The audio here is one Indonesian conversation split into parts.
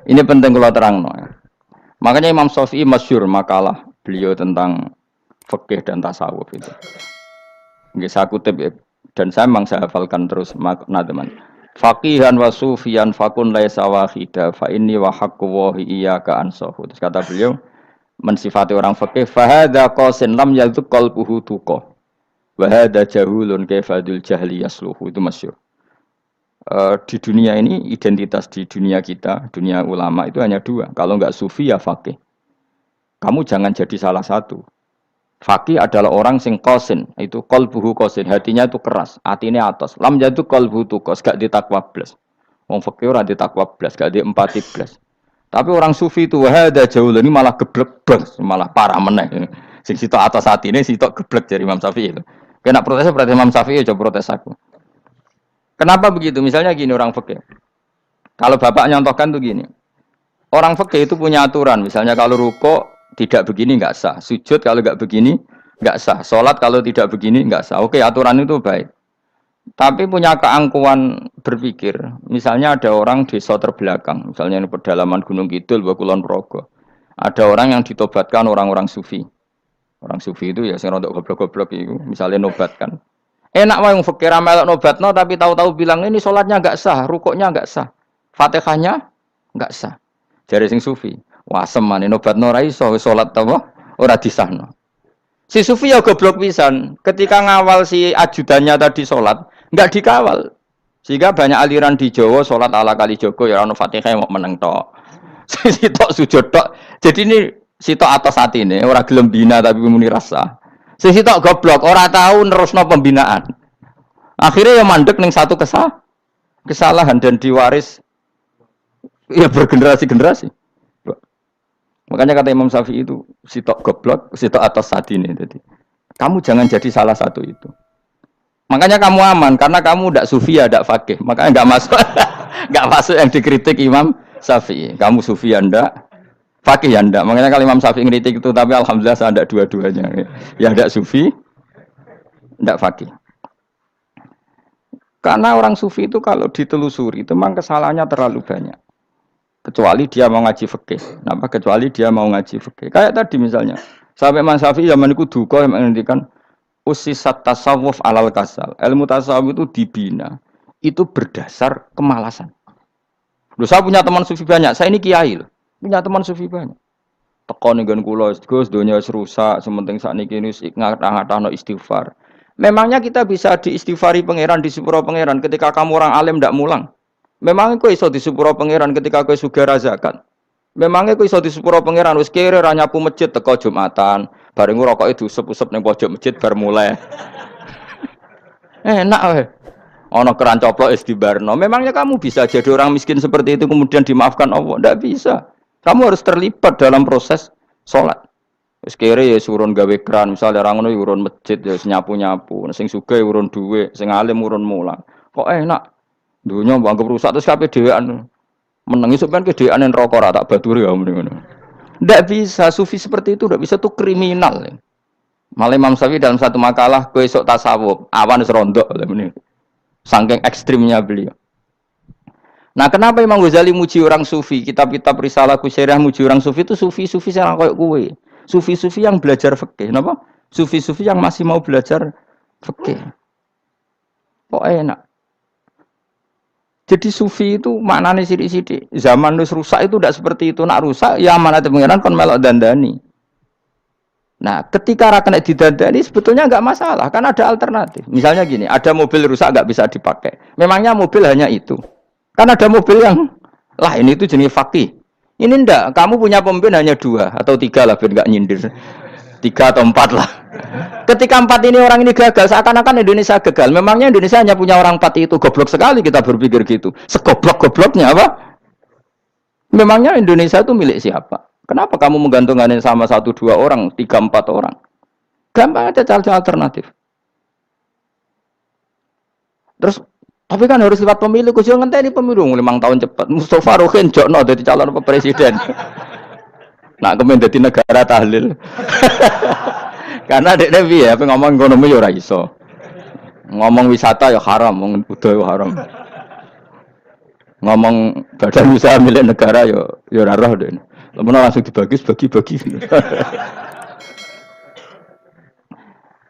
Ini penting kalau terang no. Ya. Makanya Imam Syafi'i masyhur makalah beliau tentang fikih dan tasawuf itu. Nggih saya kutip ya. Dan saya hafalkan terus makna teman. Faqihan wa sufiyan fakun laisa wahida fa inni wa haqqu wa iyyaka ansahu. Terus kata beliau mensifati orang fikih fa hadza qasin lam yadhuk qalbuhu tuqa. Wa hadza jahulun kaifadul jahli yasluhu. Itu masyhur. Di dunia ini identitas di dunia kita, dunia ulama itu hanya dua. Kalau enggak sufi ya faqih. Kamu jangan jadi salah satu. Faqih adalah orang sing qasin, itu qalbuhu qasin, hatinya itu keras, hatinya atas. Lam jadu qalbuhu tuqas, gak ditakwa blas. Wong faqih ora ditakwa blas, gak di empati blas. Tapi orang sufi itu wahada jauh ini malah geblek blas, malah parah meneh. Sing sitok atas hatine sitok geblek dari Imam Syafi'i itu. Kena protes berarti Imam Syafi'i coba protes aku. Kenapa begitu? Misalnya gini orang fikih. Kalau bapak nyontohkan tuh gini. Orang fikih itu punya aturan. Misalnya kalau ruko tidak begini nggak sah. Sujud kalau nggak begini nggak sah. Sholat kalau tidak begini nggak sah. Oke, aturan itu baik. Tapi punya keangkuhan berpikir. Misalnya ada orang desa terbelakang. Misalnya di pedalaman Gunung Kidul, Kulon Progo. Ada orang yang ditobatkan orang-orang sufi. Orang sufi itu ya sing rodok goblok-goblok itu. Misalnya nobatkan. Enak wae wong fikih ra melok nobatno tapi tahu-tahu bilang ini salatnya enggak sah, rukuknya enggak sah. Fatihahnya enggak sah. Jare sing sufi, wah semane nobatno ora iso salat apa ora disahno. Si sufi ya goblok pisan. Ketika ngawal si ajudannya tadi salat, enggak dikawal. Sehingga banyak aliran di Jawa salat ala kali Joko ya ono Fatihah mau meneng tok. Sitok sujud tok. Jadi ini sitok atas atine ora gelem bina tapi muni rasa. Sisi tok goblok, ora tahu nerusno pembinaan. Akhirnya ya mandek ning satu kesalahan dan diwaris ya bergenerasi-generasi. Makanya kata Imam Syafi'i itu sitok goblok, sitok atas sadine jadi. Kamu jangan jadi salah satu itu. Makanya kamu aman karena kamu ndak sufi ya ndak faqih. Makanya enggak masuk enggak masuk yang dikritik Imam Syafi'i. Kamu sufi ya ndak Fakih ya ndak, makanya kalau Imam Syafi'i ngeritik itu, tapi alhamdulillah saya ndak dua-duanya. Ya ndak sufi, ndak fakih. Karena orang sufi itu kalau ditelusuri itu memang kesalahannya terlalu banyak. Kecuali dia mau ngaji fikih. Kenapa? Kecuali dia mau ngaji fikih. Kayak tadi misalnya, sampai Imam Syafi'i zaman itu duka yang menghentikan usisat tasawuf alal kasal. Ilmu tasawuf itu dibina, itu berdasar kemalasan. Loh, saya punya teman sufi banyak, saya ini kiai loh. Punya teman sufi banyak. Teko ning nggon kula, Gus donya wis rusak, sementing sakniki wis ngatah-ngatahno istighfar. Memangnya kita bisa diistighfari pangeran di sepuro pangeran ketika kamu orang alim ndak mulang? Memangnya kowe iso di sepuro pangeran ketika kowe sugih zakat? Memangnya kowe iso di sepuro pangeran wis kere ra nyapu masjid teko Jumatan, bareng rokoke diusep-usep ning pojok masjid bar mulai. Enak wae. Ana keran coplok wis dibarno. Memangnya kamu bisa jadi orang miskin seperti itu kemudian dimaafkan Allah? Ndak bisa. Kamu harus terlibat dalam proses sholat. Wis kere ya urun gawe keran, misalnya orang ngono urun masjid ya nyapu-nyapu, sing sugih urun dhuwit, sing alim urun mulang. Kok enak? Dunya mbok anggap rusak terus kabeh dhewean. Meneng iso kan kedhewean neraka ra tak baturi ya ngono. Ndak bisa, sufi seperti itu ndak bisa, tuh kriminal. Malah Imam Syafi'i dalam satu makalah kowe esuk tasawuf, awan wis rondok lha meneh. Saking ekstrimnya beliau. Nah, kenapa Imam Ghazali muji orang sufi? Kitab-kitab Risalah Kusyairah muji orang sufi itu sufi-sufi yang kayak kue. Sufi-sufi yang belajar fikih. Kenapa? Sufi-sufi yang masih mau belajar fikih. Kok enak? Jadi sufi itu maknanya sidik-sidik. Zaman wis rusak itu tidak seperti itu. Nak rusak, ya amanat pengiran kon melok dandani. Nah, ketika ra kena didandani sebetulnya enggak masalah. Kan ada alternatif. Misalnya gini, ada mobil rusak enggak bisa dipakai. Memangnya mobil hanya itu. Kan ada mobil yang lain itu jenis fakih. Ini ndak, kamu punya pemimpin hanya 2 atau 3 lah biar nggak nyindir. 3 atau 4 lah. Ketika 4 ini orang ini gagal, seakan-akan Indonesia gagal. Memangnya Indonesia hanya punya orang 4 itu. Goblok sekali kita berpikir gitu. Segoblok-gobloknya apa? Memangnya Indonesia itu milik siapa? Kenapa kamu menggantungkan sama 1-2 orang, 3-4 orang? Gampang aja cari alternatif. Terus tapi kan harus lewat pemilu, khusus ngenteni pemilu 5 tahun cepat. Mustafa Rohin jokno jadi calon presiden. Nak kemen dadi negara tahlil. Karena dekne piye ya ngomong ekonomi ya ora iso. Ngomong wisata ya haram, ngomong budaya haram. Ngomong badan usaha milik negara ya Ya ora roh deh. Lamun langsung bagi-bagi.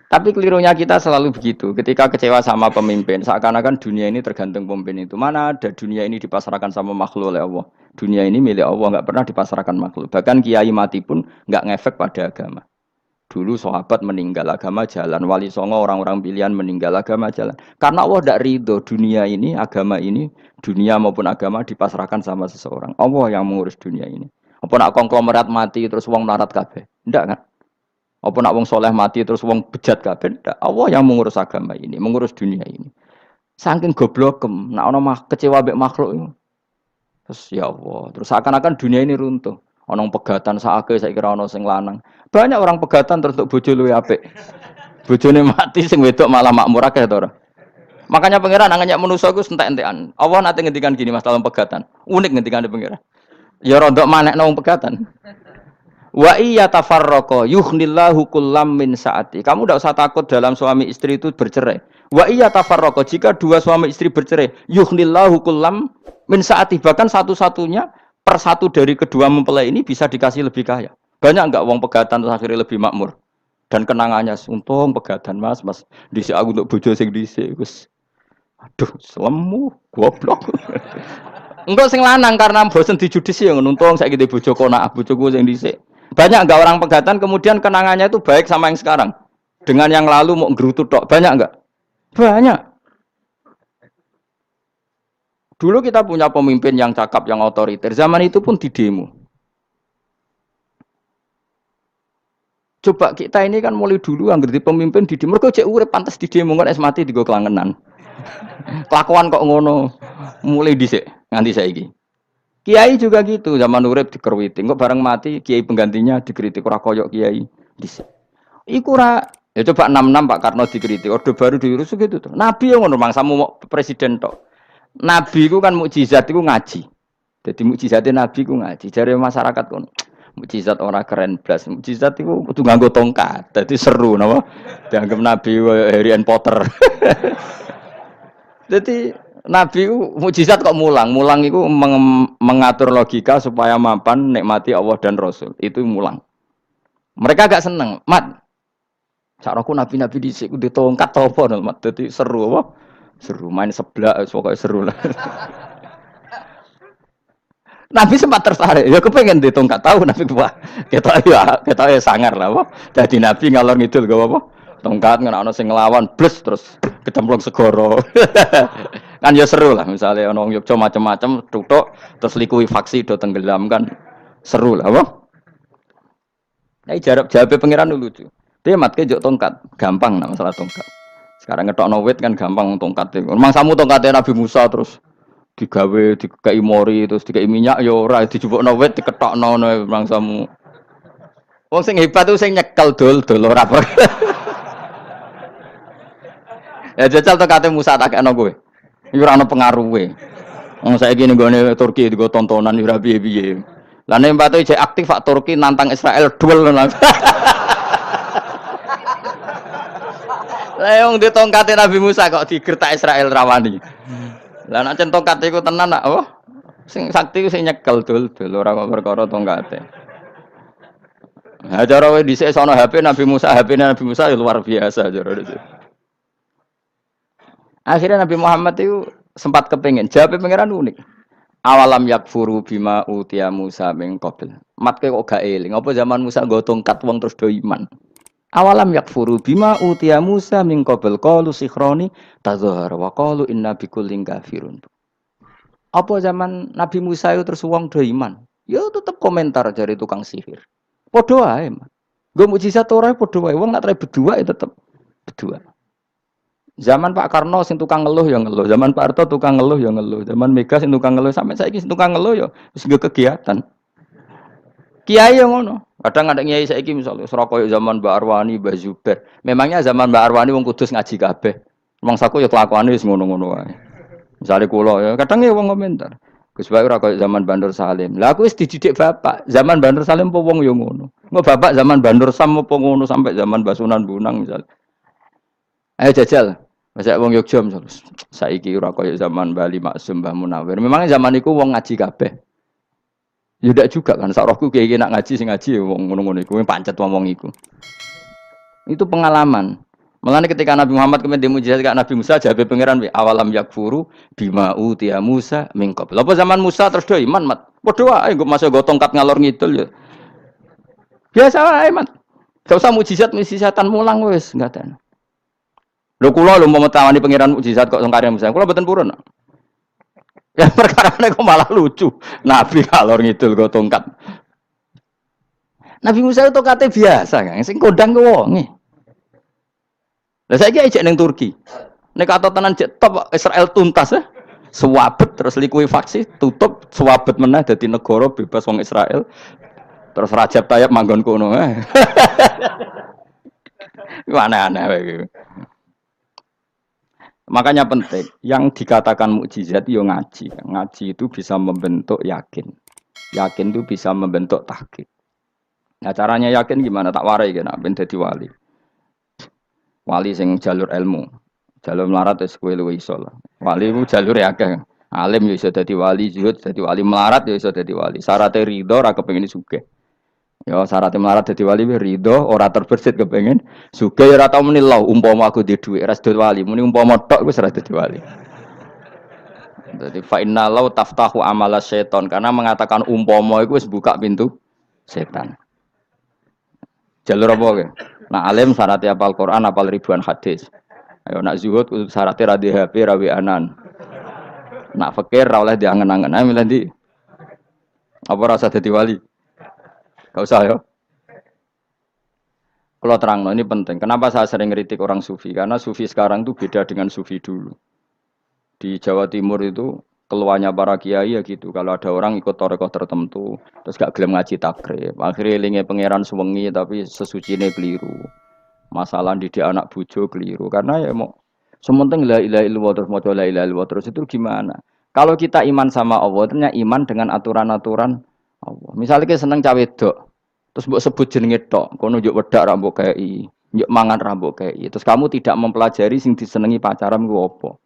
Tapi kelirunya kita selalu begitu. Ketika kecewa sama pemimpin, seakan-akan dunia ini tergantung pemimpin itu. Mana ada dunia ini dipasrahkan sama makhluk oleh Allah. Dunia ini milik Allah, nggak pernah dipasrahkan makhluk. Bahkan kiai mati pun nggak ngefek pada agama. Dulu sahabat meninggal agama jalan, wali songo orang-orang pilihan meninggal agama jalan. Karena Allah tidak ridho dunia ini, agama ini, dunia maupun agama dipasrahkan sama seseorang. Allah yang mengurus dunia ini. Apa nak konglomerat mati terus wong melarat kabeh? Tidak kan? Apa nak wong soleh mati terus wong bejat kabeh? Tidak. Allah yang mengurus agama ini, mengurus dunia ini. Saking goblokem, nak ono kecewa mbek makhluk ini. Terus ya Allah, terus seakan-akan dunia ini runtuh. Ono pegatan saake saya kira ono sing lanang. Banyak orang pegatan terus untuk bojo luwe apik. Bojone mati sing wedok malah makmur akeh to ora. Makanya pangeran nanya manusa iku entek-entekan. Allah nate ngendikan gini Mas dalam pegatan. Unik ngendikane pangeran. Ya rondok manekno wong pegatan. Wa iya tafarraqa yughnillahu kullam min saati. Kamu tidak usah takut dalam suami istri itu bercerai. Wa iya tafarraqa jika dua suami istri bercerai, yughnillahu kullam min saati. Bahkan satu-satunya per satu dari kedua mempelai ini bisa dikasih lebih kaya. Banyak enggak wong pegatan terus akhirnya lebih makmur. Dan kenangannya untung pegatan Mas dhisik aku untuk bojo sing dhisik wis. Aduh, selemu goblok. Enggak sing lanang karena bosen dijudisi yang untung saiki di bojo konak bojoku sing dhisik. Banyak enggak orang pegatan kemudian kenangannya itu baik sama yang sekarang. Dengan yang lalu mau ngerutu tok. Banyak enggak? Banyak. Dulu kita punya pemimpin yang cakap, yang otoriter. Zaman itu pun di demo. Coba kita ini kan mulai dulu anggar di pemimpin di demo. Mergo cek urip pantes di demo kan es mati digo kelangenan. Kelakuan kok ngono. Mulai dhisik nganti saiki. Kiai juga gitu, zaman urip dikerwiti. Kok bareng mati kiai penggantinya dikritik ora koyok kiai dhisik. Iku ora ya coba 66 Pak Karno dikritik, orde baru diurus gitu tuh. Nabi yang ngono mangsamu presiden tok. Nabi ku kan mukjizat iku ngaji. Jadi mukjizatnya Nabi ku ngaji. Jare masyarakat kon mukjizat ora keren blas. Mukjizat iku kudu nganggo tongkat. Dadi seru napa? Dianggap Nabi Harry Potter. Jadi Nabi ku mukjizat kok mulang. Mulang iku mengatur logika supaya mapan nikmati Allah dan Rasul. Itu mulang. Mereka agak seneng. Mat. Sakroku nabi-nabi dhisik ku ditongkat to apa, Mat. Dadi seru apa? Seru main seblak pokoknya seru lah. Nabi sempat tertarik, ya kepengen ditongkat tahu Nabi wah kita ya sangar lah, wah jadi Nabi ngalor ngidul gak apa, tongkat nggak ono sing ngelawan, blus terus kecemplung segoro, kan ya seru lah misalnya ono Yogyo macam-macam, tutuk terus likui faksi do tenggelam kan seru lah, wah. Nah jawab pangeran dulu tuh, dia matke jok tongkat, gampang lah masalah tongkat. Sekarang ngetokno wit kan gampang tongkat. Memang samu tongkatnya Nabi Musa terus digawe dikai mori terus dikai minyak ya ora dijupukno wit diketokno memang samu. Wong sing hebat tuh sing nyekel dol ora apa. Ya jajal tongkate Musa tak kena kowe. Iki ora ono pengaruhe. Wong saiki ning gone Turki digo tontonan ora piye-piye. Lah nek mbate jek aktif Pak Turki nantang Israel duel. Lah wong ditongkate Nabi Musa kok digertak Israel rawani. Lah nek tongkat iku tenan nak apa? Sing sakti ku sing nyekel dul ora kok perkara tongkate. Ha cara wae dhisik sono HP Nabi Musa, HP-ne Nabi Musa ya luar biasa cara itu. Akhirnya Nabi Muhammad itu sempat kepengin jawab pangeran unik. Awalam yakfuru bima utiya Musa min qabl. Matke kok gak eling, apa zaman Musa nggo tongkat wong terus do iman. Awalam yakfuru bima utiya Musa min qabl qalu sikhroni tadzahar wa qalu inna bikullin kafirun. Apa zaman Nabi Musa itu terus wong do iman? Ya tetep komentar dari tukang sihir. Padha wae. Nggo mukjizat ora padha wae. Wong nak trai berdua ya tetep berdua. Zaman Pak Karno sing tukang ngeluh ya ngeluh, zaman Pak Harto tukang ngeluh ya ngeluh, zaman Mega sing tukang ngeluh sampai saiki sing tukang ngeluh ya wis kegiatan. Kiai yang ngono. Kadang ada kiai saiki misalnya Surabaya zaman Mbak Arwani, Mbak Zubair. Memangnya zaman Mbak Arwani wong Kudus ngaji kabeh. Wong saku ya kelakuane wis ngono-ngono wae. Misale kula ya kadang ya wong komentar. Gus Bae ora koyo zaman Bandur Salim. Lah aku wis dididik bapak. Zaman Bandur Salim apa wong ya ngono. Engko bapak zaman Bandur Sam apa ngono sampai zaman Basunan Bunang misal. Ayo jajal. Masa wong Yogya misalnya saiki ora koyo zaman Bali Maksum Mbah Munawir. Memangnya zaman iku wong ngaji kabeh. Ya ndak juga kan, sak rohku kiai nak ngaji sing ngaji wong ngono-ngono iku pancet wong iku. Itu pengalaman. Mulane ketika Nabi Muhammad kemudian dimujizat ke Nabi Musa jabe pangeran awalam yakfuru bima utiya Musa min qabl. Apa zaman Musa terus do iman mat. Padha wae nggo masuk go tongkat ngalor ngidul ya. Biasa wae mat. Gak usah mujizat-mujizatan mulang wis enggak ada. Lho kula lho mau tawani pangeran mujizat kok sangkare Musa. Kula mboten purun. Ya perkara kok malah lucu. Nabi ngalor ngidul go tongkat. Nabi Musa itu kate biasa kan sing kondang ku wonge. Lah saiki ejek ning Turki. Nek kata tenan jek top Israel tuntas ya. Suwabet terus likuifaksi, tutup suwabet meneh dadi negara bebas wong Israel. Terus Rajab Tayyip manggon kono. Aneh-aneh wae. Makanya penting yang dikatakan mukjizat yo ngaji. Ngaji itu bisa membentuk yakin. Yakin itu bisa membentuk tahqiq. Nah caranya yakin gimana? Tak warai kan ben dadi wali. Wali sing jalur ilmu, jalur melarat wis kowe luwih iso lah. Wali ku jalur akeh. Alim yo iso dadi wali, zuhud dadi wali, melarat yo iso dadi wali. Syaratnya ridho ora kepengin sugih. Ya syaratnya melarat dadi wali ridho ora terbersit kepengin sugih ora tau muni lho umpama aku di dhuwit ora dadi wali, muni umpama tok wis ora dadi wali. Jadi fa inna law taftahu amala syaiton karena mengatakan umpama iku wis buka pintu setan. Jalur apa ke? Nah alim syaratnya hafal Quran, hafal ribuan hadis. Ayo nak zuhud syaratnya ra di HP, ra anan. Nak fikir ra oleh diangen-angen. Ayo milih ndi? Apa rasa dadi wali? Gak usah ya. Kalau terang, ini penting. Kenapa saya sering kritik orang sufi? Karena sufi sekarang itu beda dengan sufi dulu. Di Jawa Timur itu keluarnya para kiai ya gitu. Kalau ada orang ikut torekoh tertentu, terus gak gelem ngaji takrib. Akhirnya elinge pangeran suwengi tapi sesucine keliru. Masalah didik anak bojo keliru. Karena ya mau sementing la ilaha illallah terus maca la ilaha illallah terus itu gimana? Kalau kita iman sama Allah, ternyata iman dengan aturan-aturan Allah. Misalnya kita seneng cawe wedok, terus mbok sebut jenenge tok, kono njuk wedak ra mbok kei, njuk mangan ra mbok kei. Terus kamu tidak mempelajari sing disenengi pacaran ku apa?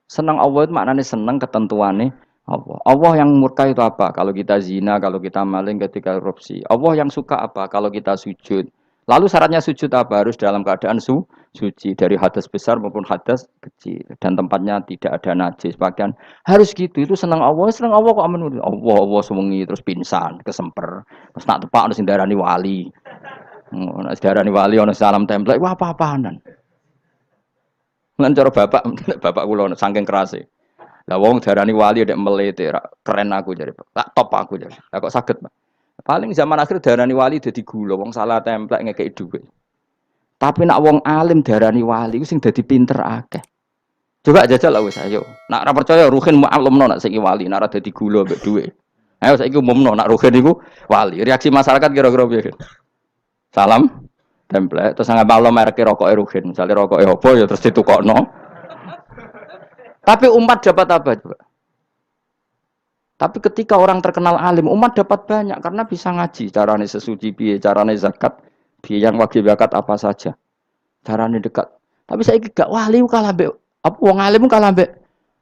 Senang Allah itu maknanya senang ketentuannya Allah. Allah yang murka itu apa? Kalau kita zina, kalau kita maling, ketika korupsi. Allah yang suka apa? Kalau kita sujud. Lalu syaratnya sujud apa? Harus dalam keadaan suci dari hadas besar maupun hadas kecil dan tempatnya tidak ada najis. Bahkan harus gitu. Itu senang Allah kok menurut Allah sewengi terus pingsan, kesemper. Terus nak tepak harus darani wali. Nak darani wali ono salam template. Wah apa-apaanan. Lan cara bapak kula saking kerase. Lah wong darani wali ndek melete keren aku jare. Tak top aku jare. Lah kok saged, Pak? Paling zaman akhir darani wali dadi gula, wong salah templek ngekeki dhuwit. Tapi nak wong alim darani wali ku sing dadi pinter akeh. Coba jajal lah wis ayo. Nak ora percaya Ruhin maklumno nak saiki wali, nak ora dadi gula mbek dhuwit. Ayo saiki umumno nak Ruhin iku wali. Reaksi masyarakat kira-kira piye? Salam template terus nggak malu merek rokok Ruhin, misalnya rokok apa ya terus ditukokno. Tapi umat dapat apa juga? Tapi ketika orang terkenal alim, umat dapat banyak karena bisa ngaji, carane sesuci piye, carane zakat, piye yang wajib zakat apa saja, carane dekat. Tapi saya gak wali kalah mbek apa wong alim kalah mbek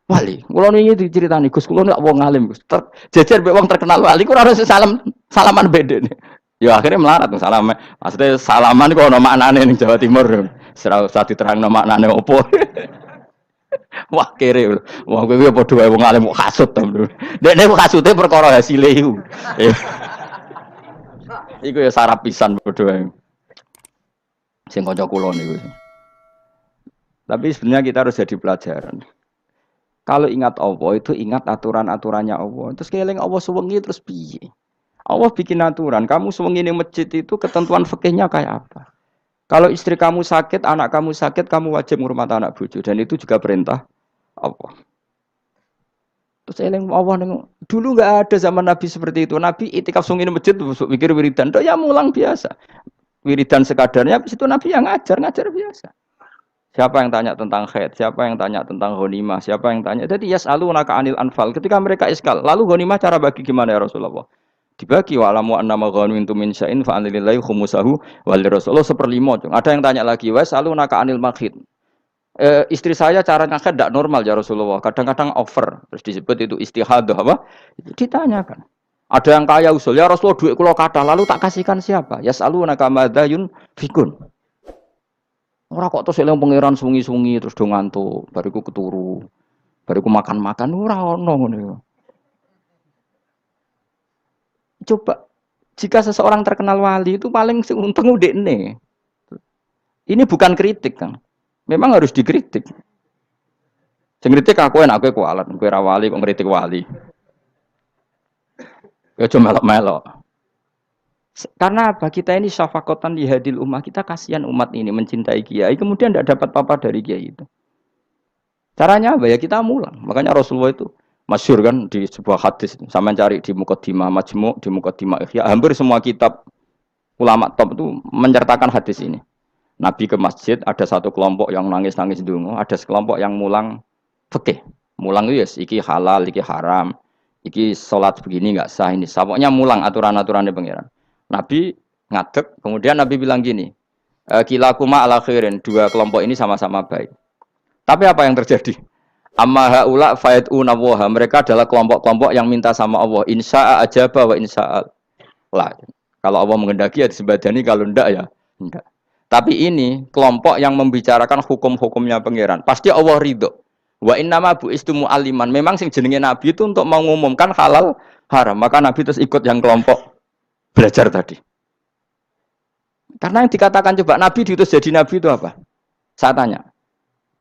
wali. Kula niki diceritani Gus, kula nek wong alim Gus, jejer mbek wong terkenal wali kok ora salaman beda nih. Ya akhirnya melarat tuh salam. Maksudnya salaman kok ono maknane ning Jawa Timur. Ora usah diterangno maknane opo. Wah kere. Wah kowe padha wae wong alim kok hasud to. Dekne kok hasude perkara hasile iku. Iku ya sarap pisan padha wae. Sing kanca kula niku. Tapi sebenarnya kita harus jadi pelajaran. Kalau ingat Allah itu ingat aturan-aturannya Allah. Terus keling Allah suwengi terus piye? Allah bikin aturan, kamu sewengi ning masjid itu ketentuan fikihnya kayak apa? Kalau istri kamu sakit, anak kamu sakit, kamu wajib ngurmat anak bojo dan itu juga perintah Allah. Terus eling Allah dulu enggak ada zaman Nabi seperti itu. Nabi itikaf sewengi ning masjid mikir wiridan, ya mulang biasa. Wiridan sekadarnya habis itu Nabi yang ngajar biasa. Siapa yang tanya tentang haid, siapa yang tanya tentang ghanimah, siapa yang tanya. Jadi yas'alunaka 'anil anfal. Ketika mereka iskal, lalu ghanimah cara bagi gimana ya Rasulullah? Dibagi wa alamu annama ghanimtum min syai'in fa anlillahi khumusahu wal rasulullah 1/5. Ada yang tanya lagi, "Wa salunaka 'anil makhid." Istri saya cara ngakad tidak normal ya Rasulullah. Kadang-kadang over. Terus disebut itu istihadah apa? Ditanyakan. Ada yang kaya usul, ya Rasulullah duit kula kathah, lalu tak kasihkan siapa? Yas'alunaka madza yunfikun. Ora kok terus eling pangeran sungi-sungi terus do ngantuk, bariku keturu, bariku makan-makan ora ono ngono. Coba jika seseorang terkenal wali itu paling untung udekne. Ini bukan kritik, Kang. Memang harus dikritik. Sing kritik aku enak kowe kualat, kowe ra wali kok ngritik wali. Ya cuma melok-melok. Karena apa? Kita ini syafaqatan li hadil ummah, kita kasihan umat ini mencintai kiai, kemudian tidak dapat apa-apa dari kiai itu. Caranya apa ya? Kita mulang. Makanya Rasulullah itu masyhur kan di sebuah hadis. Sama cari di Muqaddimah Majmu', di Muqaddimah Ihya, hampir semua kitab ulama top itu menyertakan hadis ini. Nabi ke masjid, ada satu kelompok yang nangis-nangis dungo, ada sekelompok yang mulang fikih. Mulang itu yes, iki halal, iki haram, iki sholat begini nggak sah ini. Pokoknya mulang aturan-aturannya pangeran. Nabi ngadeg, kemudian Nabi bilang gini, kilakuma ala khairin, dua kelompok ini sama-sama baik. Tapi apa yang terjadi? Amma haula fayatuna waha, mereka adalah kelompok-kelompok yang minta sama Allah, insya'a ajaba wa insya'a la. Kalau Allah menghendaki ya disebadani, kalau enggak ya enggak. Tapi ini kelompok yang membicarakan hukum-hukumnya pangeran. Pasti Allah ridho. Wa innama bu'istu mu'alliman. Memang sing jenenge Nabi itu untuk mengumumkan halal haram. Maka Nabi terus ikut yang kelompok belajar tadi. Karena yang dikatakan coba Nabi diutus jadi Nabi itu apa? Saya tanya.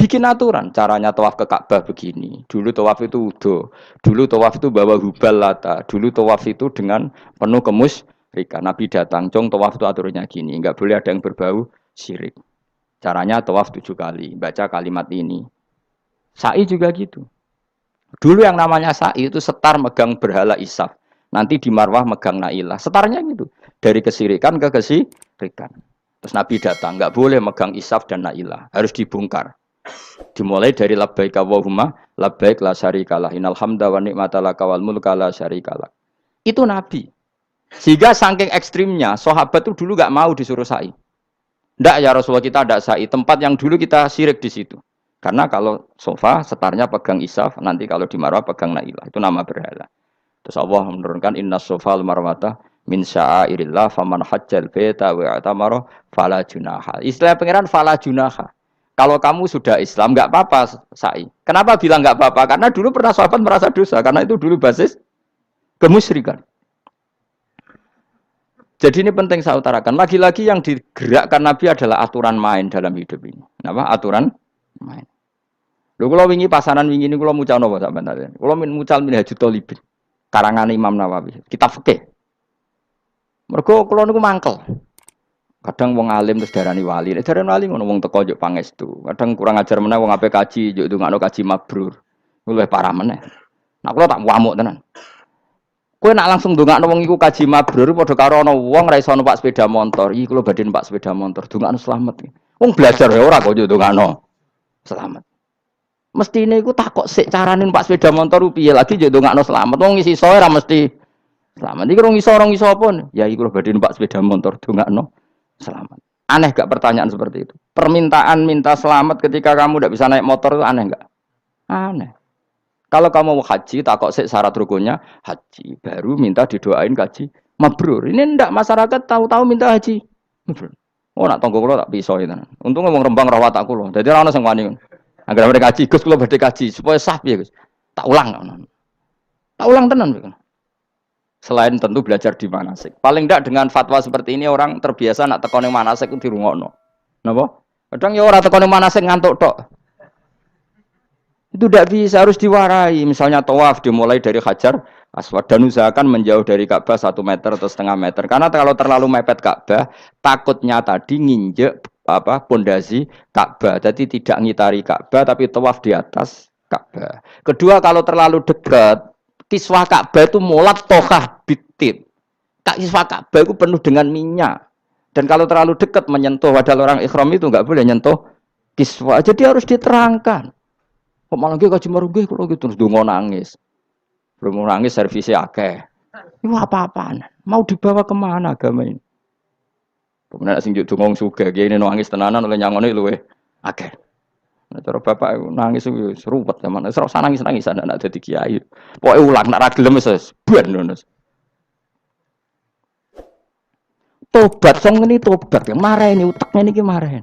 Bikin aturan. Caranya tawaf ke Ka'bah begini. Dulu tawaf itu wudu. Dulu tawaf itu bawa hubal lata. Dulu tawaf itu dengan penuh kemusyrikan. Nabi datang. Cong tawaf itu aturannya gini. Enggak boleh ada yang berbau syirik. Caranya tawaf 7 kali. Baca kalimat ini. Sa'i juga gitu. Dulu yang namanya sa'i itu setar megang berhala Isaf. Nanti di Marwah megang Nailah. Setarnya gitu. Dari kesirikan ke kesirikan. Terus Nabi datang. Enggak boleh megang Isaf dan Nailah. Harus dibongkar. Dimulai dari labbaik Allahumma labbaik la syarikalah innal hamda wa ni'mata laka wal mulka la syarikalah. Itu Nabi. Sehingga saking ekstrimnya sahabat itu dulu enggak mau disuruh sa'i. Ndak ya Rasulullah, kita tidak sa'i. Tempat yang dulu kita syirik di situ. Karena kalau sofa setarnya pegang Isaf, nanti kalau di Marwah pegang Nailah. Itu nama berhala. Terus Allah menurunkan inna sofal marwata min sya'airillah faman hajjal baita wa atamara fala junaha. Istilah pangeran fala junaha. Kalau kamu sudah Islam enggak apa-apa sa'i. Kenapa bilang enggak apa-apa? Karena dulu pernah sahabat merasa dosa. Karena itu dulu basis kemusyrikan. Jadi ini penting saya utarakan. Lagi-lagi yang digerakkan Nabi adalah aturan main dalam hidup ini. Apa? Aturan main. Lho kula wingi pasaran wingi niku kula mucal napa sampean tadi. Kula mucal Minhajut Thalibin. Karangan Imam Nawawi. Kitab fikih. Mergo kula niku mangkel. Kadang wong alim terus darani wali. Nek darani wali ngono wong teko njuk pangestu. Kadang kurang ajar meneh wong ape kaji njuk ndongakno kaji mabrur. Luwih parah meneh. Nah kula tak wamuk tenan. Kowe nak langsung ndongakno wong iku kaji mabrur padha karo ana wong ra iso numpak sepeda motor. Iki kula badhe numpak sepeda motor, ndongakno slamet. Wong belajar ya ora kok njuk ndongakno slamet. Mestine iku takok sik carane numpak sepeda motor piye lagi njuk ndongakno slamet. Wong isi iso ora mesti slamet. Iki rong iso apa? Ya iki kula badhe numpak sepeda motor, ndongakno selamat. Aneh gak pertanyaan seperti itu? Permintaan minta selamat ketika kamu tidak bisa naik motor itu aneh gak? Aneh. Kalau kamu mau haji, tak kok syarat rukunnya haji. Baru minta didoain haji mabrur. Ini ndak masyarakat tahu-tahu minta haji mabrur. Oh nak tonggo kulo tak pisau itu. Untung ngomong Rembang rawat tak kulo. Jadi orang sing wani. Agar mereka haji, Gus kulo badhe haji supaya sah piye Gus. Tak ulang. Tak ulang tenan. Selain tentu belajar di manasik. Paling tidak dengan fatwa seperti ini orang terbiasa nak tekone manasik itu dirungokno. Napa? Kadang ya ora tekone manasik ngantuk tok. Itu tidak bisa, harus diwarai. Misalnya tawaf dimulai dari Hajar Aswad dan usahakan menjauh dari Ka'bah 1 meter atau setengah meter. Karena kalau terlalu mepet Ka'bah, takutnya tadi nginjek pondasi Ka'bah. Jadi tidak ngitari Ka'bah tapi tawaf di atas Ka'bah. Kedua, kalau terlalu dekat kiswah Ka'bah itu mulat tokah bitib. Kiswah Ka'bah itu penuh dengan minyak. Dan kalau terlalu dekat menyentuh, padahal orang ikhram itu enggak boleh nyentuh kiswah. Jadi harus diterangkan. Kok malah nggih kaji marungge kalau gitu terus donga nangis. Belum nangis servisnya akeh. Itu apa-apaan? Mau dibawa kemana agama ini? Kemudian sing juk donga sugih ngene nangis tenanan oleh nyangone luwe akeh. Nah, cara bapak nangis wis ruwet zaman. Wis ora nangis-nangis anak dadi kiai. Pokoke ulang nek ra gelem wis ben ngono. Tobat, song ini tobat. Yang marah ini utaknya ini marah.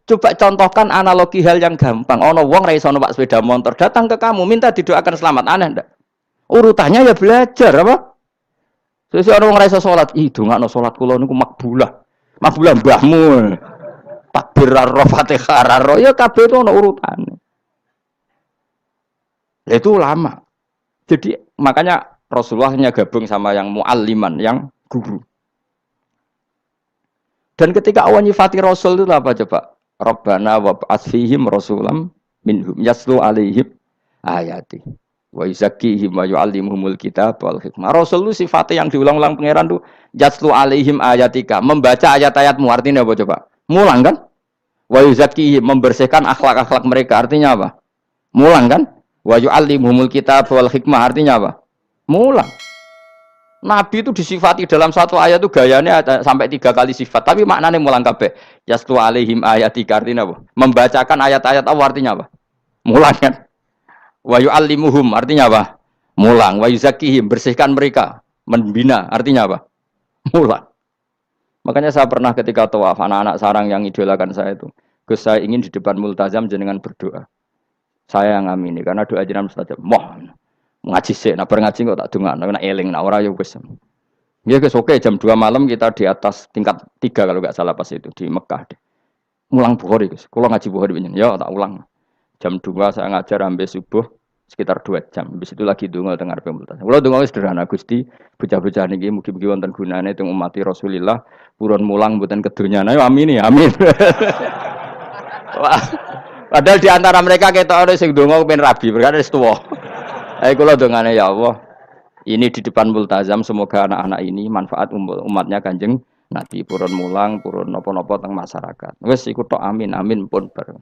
Coba contohkan analogi hal yang gampang. Ono wong ra iso numpak sepeda motor, datang ke kamu minta didoakan selamat, aneh ndak? Urutannya ya belajar apa? Sesuk ono wong ra iso salat, ih dongakno salat kula niku makbulah. Makbulah mbahmu. Takbir ro Fatihah ro ya kabeh itu ono urutane. Itu lama. Jadi makanya Rasulullahnya gabung sama yang mualliman, yang guru. Dan ketika Allah nyifati Rasul itu apa coba? Rabbana wa ba'atsfihim rasulam minhum yaslu alaihim ayati wa yuzakkihim wa yu'allimuhumul kitab wal hikmah. Rasul itu sifatnya yang diulang-ulang pangeran tuh yaslu alaihim ayatika, membaca ayat-ayatmu, artinya apa coba? Mulang kan? Wa yuzakkihim, membersihkan akhlak-akhlak mereka, artinya apa? Mulang kan? Wa yu'allimuhumul kitab wal hikmah, artinya apa? Mulang. Nabi itu disifati dalam satu ayat itu gayanya sampai 3 kali sifat, tapi maknanya mulang kabeh. Yaslu alaihim ayatika, artinya apa? Membacakan ayat-ayat Allah, artinya apa? Mulang kan? Wa yu'allimuhum, artinya apa? Mulang. Wa yuzakkihim, bersihkan mereka, membina, artinya apa? Mulang. Makanya saya pernah ketika tawaf, anak-anak sarang yang idolakan saya itu, Gus, saya ingin di depan multazam jenengan berdoa. Saya yang amini, karena doa jenengan mustajab. Ngaji sih, nah ngaji kok tak dongakno, nak eling, nak ora ya wis. Ya guys, oke, jam 2 malam kita di atas tingkat 3 kalau nggak salah pas itu di Mekah deh. Mulang Bukhari guys, kalau ngaji Bukhari begini, ya tak ulang. Jam 2 saya ngajar sampai subuh sekitar 2 jam. Habis itu lagi donga dengar pemultasan. Kalau donga sederhana Gusti, bocah-bocah niki mugi-mugi wonten gunane teng umat Rasulillah, purun mulang mboten kedunya. Ayo amin ya, amin. Wah, padahal di antara mereka ketok ana sing donga kepen rabi, berkata wis tuwa. Ayo kula dongane ya Allah. Ini di depan multazam semoga anak-anak ini manfaat umatnya Kanjeng Nabi, purun mulang, purun napa-napa teng masyarakat. Wis iku tok amin, amin pun bareng.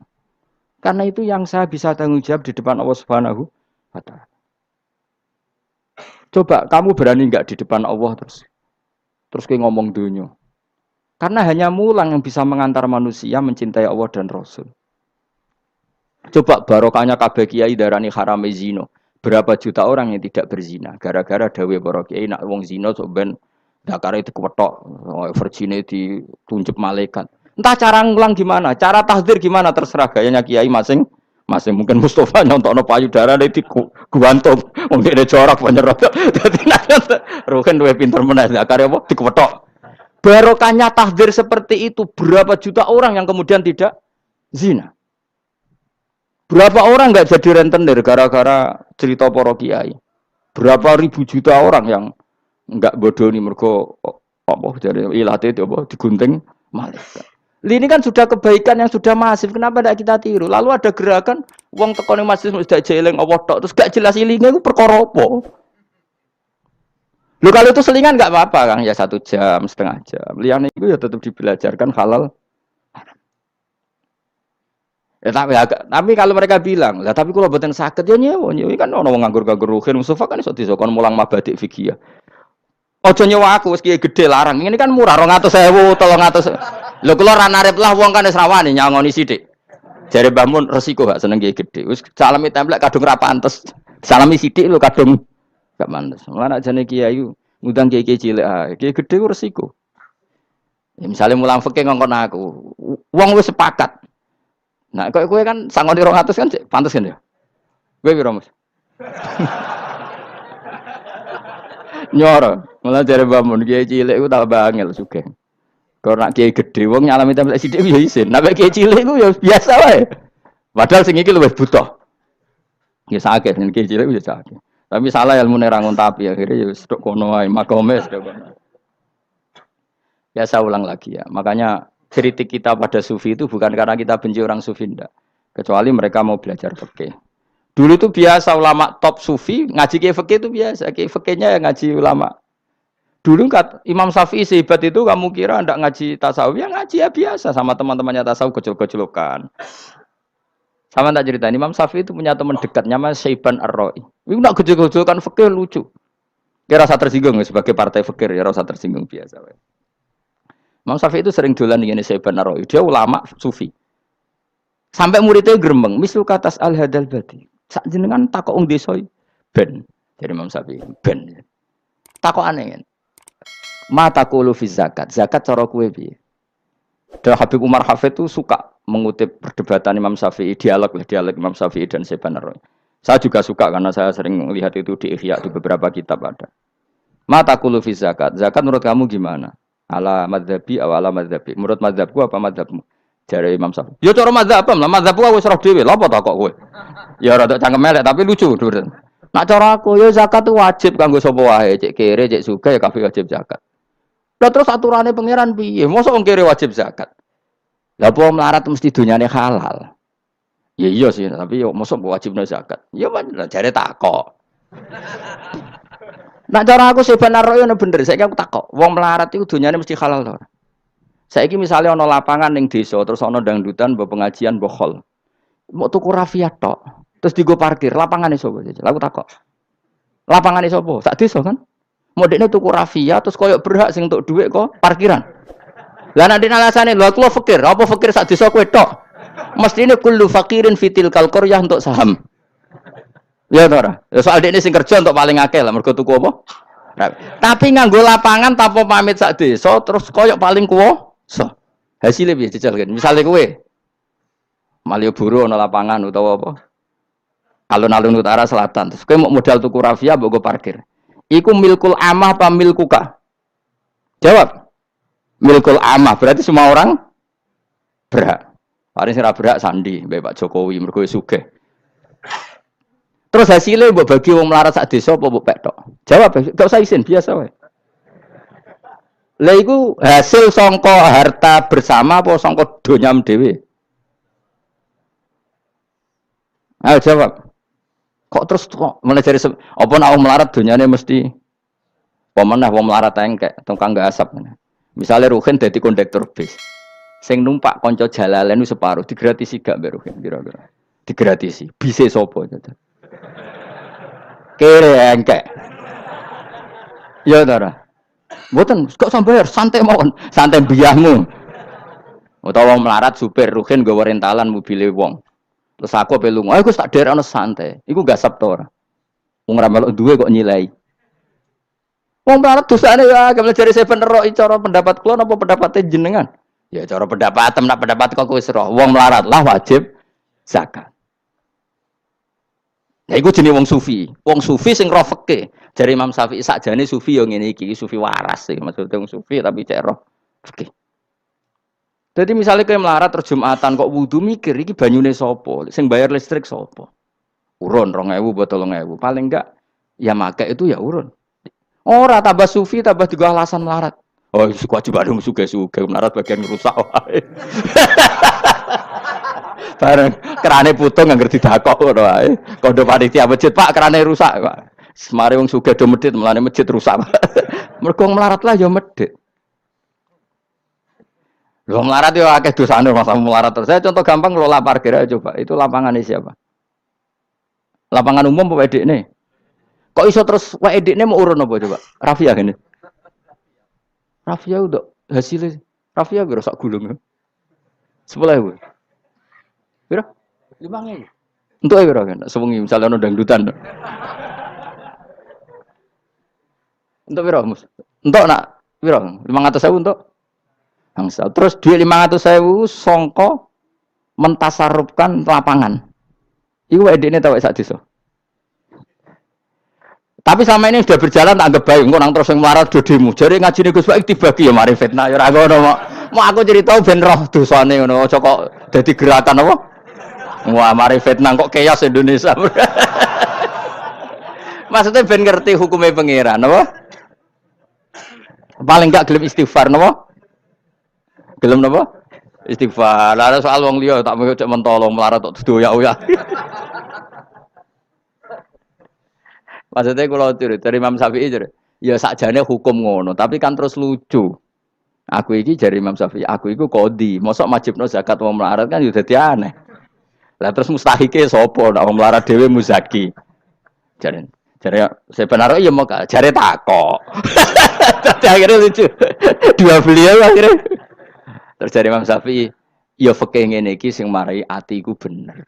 Karena itu yang saya bisa tanggung jawab di depan Allah Subhanahu wa Ta'ala. Coba kamu berani enggak di depan Allah terus kayak ngomong dunia. Karena hanya mulang yang bisa mengantar manusia mencintai Allah dan Rasul. Coba barokahnya kabeh kiai darani harame zina. Berapa juta orang yang tidak berzina gara-gara dawe para kiai nak wong zina sok ben dakare dikwetok, virgine ditunjuk malaikat. Entah cara ngulang gimana, cara tahdzir gimana terserah gayanya kiai masing-masing. Mungkin Mustafa nyontokno payudara di guantung, wong dene jorok penyerot. Dadi nek roken duwe pinter meneh dakare apa dikwetok. Barokahnya tahdzir seperti itu, berapa juta orang yang kemudian tidak zina. Berapa orang enggak jadi rentenir gara-gara cerita para kiai. Berapa ribu juta orang yang enggak bodoni mergo apa jare ilate itu apa digunting malaikat. Ini kan sudah kebaikan yang sudah masif. Kenapa tidak kita tiru? Lalu ada gerakan wong teko ning masjid sudah jeleng apa tok terus gak jelas ilinge iku perkara apa. Lho kalau itu selingan enggak apa-apa Kang, ya 1 jam, setengah jam. Liyane itu ya tetap dibelajarkan halal. Ya, tapi kalau mereka bilang, lah tapi kalau boten saged ya nyewa kan ono wong nganggur-nganggur ruhin Mustafa kan iso disokon mulang mabadik fikih. Aja nyewa aku wis kiye gedhe larang. Ini kan murah 200.000, 300. Lho kula ra narep lah wong kan wis rawani nyangoni sithik. Jare Mbah Mun resiko gak seneng kiye gedhe. Wis salami templek kadung ra pantes. Salami sithik lho kadung gak pantes. Mulane jane kiai ngundang kiai cilik ae. Kiai gedhe ku resiko. Ya misale mulang fikih ngongkon aku. Wong wis sepakat. Nah, kowe kan sangoni 200 kan pantes kan ya? Kowe piro, Mas? Nyoro, malah jare bangun kiai cilik iku tak bangel sugih. Kok nak kiai gedhe wong nyalami templek sithik ya isin. Nek kiai cilik iku ya biasa wae. Padahal sing iki luwih butuh. Ya sakit nek kiai cilik ya sakit. Tapi salah ilmune ra ngontapi akhirnya ya wis tok kono wae makome tok kono. Ya saya ulang lagi ya. Makanya kritik kita pada sufi itu bukan karena kita benci orang sufi enggak. Kecuali mereka mau belajar fikih. Dulu itu biasa ulama top sufi ngaji kiai fikih itu biasa. Kiai fikihnya yang ngaji ulama. Dulu Imam Syafi'i sehebat itu kamu kira enggak ngaji tasawuf? Ya ngaji ya biasa sama teman-temannya tasawuf gojol-gojolokan. Sama tak ceritain Imam Syafi'i itu punya teman dekat namanya Syaiban Ar-Ra'i. Itu enggak gojol-gojolokan fikih lucu. Kira rasa tersinggung sebagai partai fikih ya rasa tersinggung biasa. Imam Syafi'i itu sering dolan dengan Syaiban Ar-Ra'i. Dia ulama sufi. Sampai muridnya gremeng, mislu katas al-hadal badi. Sak jenengan takok wong desa ben. Jadi Imam Syafi'i ben. Takok aneh kan. Mata kulu fi zakat. Zakat cara kowe piye? Dan Habib Umar Hafid itu suka mengutip perdebatan Imam Syafi'i, dialog Imam Syafi'i dan Syekh Roy. Saya juga suka karena saya sering melihat itu di Ihya di beberapa kitab ada. Mata kulu fi zakat. Zakat menurut kamu gimana? Ala madzhabi atau ala madzhabi? Menurut madzhabku apa madzhabmu? Jare Imam Syafi'i. Ya cara madzhab apa? Lah madzhabku aku wis roh dhewe. Lha apa tak kok kowe? Ya rada cangkem elek tapi lucu. Nak cara aku ya zakat itu wajib kanggo sapa wae, cek kere, cek sugih ya kabeh wajib zakat. Lah terus aturannya pangeran piye? Mosok wong kere wajib zakat. Lah apa melarat mesti dunyane halal. Ya iya sih, tapi yo mosok wajibna zakat. Ya jare takok. Nak cara aku sebenarnya ono bener, saiki aku takok. Wong melarat iku dunyane mesti halal to. Saiki misalnya ono lapangan ning desa terus ono dangdutan mbok pengajian mbok hol. Mau tuku rafiat tok. Terus digo parkir, lapangane sapa? Aku takok. Lapangane sapa? Sak desa kan? Modekne tuku rafia terus koyo berhak sing untuk dhuwit kok parkiran. Lah nek alasane lho aku fakir, apa fakir sak desa kowe tok? Mestine kullu faqirin fitil qaryah untuk saham. Ya to ora? Ya soal dekne sing kerja untuk paling akeh lah mergo tuku apa? Tapi nganggo lapangan tanpa pamit sak desa terus koyo paling kuwasa. Hasilnya piye jajal kan? Misale kowe Malioboro ana lapangan utawa apa? Alun-alun utara selatan. Terus kowe mau modal tuku rafia mbok go parkir. Iku milkul amah apa milkuka? Jawab. Milkul amah berarti semua orang berhak. Paling sing ora berhak sandi mbek Pak Jokowi mergo sugih. Terus hasilnya mbok bagi wong melarat sak desa apa mbok pek tok? Jawab, gak usah izin biasa wae. Lah iku hasil sangka harta bersama apa sangka donyam dhewe? Ayo jawab. Kok terus kok mulai dari apa nak wong melarat dunyane mesti pemenah wong melarat engkek tukang gak asap. Misalnya Ruhin dadi kondektur bis. Sing numpak kanca jalalen separuh digratisi gak mbek Ruhin kira-kira. Digratisi. Bise sapa gitu. Kere engkek. Ya ora. Mboten kok sambayar santai mawon, santai biahmu. Utawa wong melarat supir Ruhin nggawa rentalan mobile wong. Terus aku ape lunga, aku tak derekno santai. Iku gak sabto ora. Wong ra melok duwe kok nyilai. Wong melarat dosane ya gak jare seven roh cara pendapat kula napa pendapate jenengan? Ya cara pendapat nak pendapat kok wis roh. Wong melarat lah wajib zakat. Ya iku jenenge wong sufi. Wong sufi sing roh fikih. Jare Imam Syafi'i sakjane sufi yo ngene iki, sufi waras sih maksudnya wong sufi tapi cek roh fikih. Jadi misalnya kayak melarat terus Jumatan kok wudu mikir iki banyune sapa? Sing bayar listrik sapa? Urun 2.000 botol 3.000. Paling enggak ya make itu ya urun. Ora tambah sufi tambah juga alasan melarat. Oh, kewajiban dong suge-suge melarat bagian rusak wae. Bareng kerane putung ngerti didakok ngono wae. Kondo panitia masjid, Pak, kerane rusak, Pak. Semare wong sugih do medhit, melane masjid rusak. Mergo melarat lah ya medhit. Lho melarat yo akeh dosane masa melarat terus. Saya contoh gampang ngelola parkir aja coba. Itu lapangannya siapa? Lapangan umum apa edekne? Kok iso terus wae edekne mau urun apa coba? Rafia gini. Rafia udah hasilnya. Rafia biro sak gulung. 10.000. Biro? 5.000. Untuk biro kan? Sewengi misalnya ono dangdutan. Untuk biro mus. Untuk nak biro 500.000 untuk bangsa. Terus duit 500.000 songko mentasarufkan lapangan. Iku edekne tau sak desa. Tapi sama ini sudah berjalan tak anggap baik. Engko nang terus yang melarat do demo. Jare ngajine Gus Baik dibagi ya mari fitnah ya ora ngono mau aku cerita ben roh dosane ngono. Aja kok dadi gerakan apa? Wah, mari fitnah kok chaos Indonesia. Maksudnya ben ngerti hukumnya pangeran apa? Paling enggak gelem istighfar napa? Gelem napa? Istighfar. Lah soal wong liya tak mau cek mentolo melarat tok doyak-oyak. Maksudnya kalau dari Imam Syafi'i ya sakjane hukum ngono, tapi kan terus lucu. Aku iki dari Imam Syafi'i, aku iku qadhi. Mosok wajibno zakat wong melarat kan ya dadi aneh. Lah terus mustahike sapa nek wong melarat dhewe muzaki. Jare sebenarnya ya mau jare takok. Tapi akhirnya lucu. Dua beliau akhirnya terus dari Imam Syafi'i, ya fikih ngene iki sing marai atiku bener.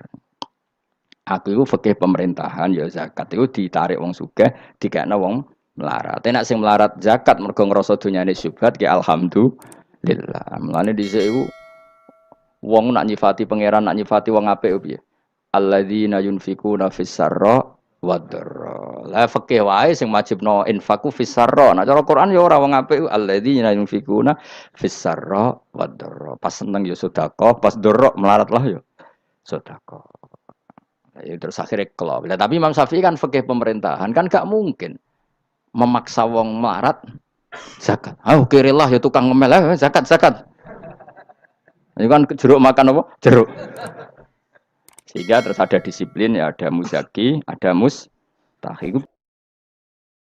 Aku itu fikih pemerintahan ya zakat itu ditarik wong sugih, dikekno wong melarat. Nek sing melarat zakat mergo ngrasa dunyane syubhat ki alhamdulillah. Mulane dhisik iku wong nak nyifati pangeran, nak nyifati wong apik piye? Alladzina yunfikuna fis sarra wadharra. Lah fikih wae sing wajibno infaku fis sarra. Nah cara Quran ya ora wong apik alladzina yunfikuna fis sarra wadharra. Pas seneng ya sedekah, pas dorok melarat lah ya sedekah. Ya terus akhirnya kelop. Lah tapi Imam Syafi'i kan fikih pemerintahan kan gak mungkin memaksa wong melarat zakat. Ah kirilah ya tukang ngemel zakat zakat. Ini kan jeruk makan apa? Jeruk. Sehingga terus ada disiplin ya, ada muzaki, ada mustahik.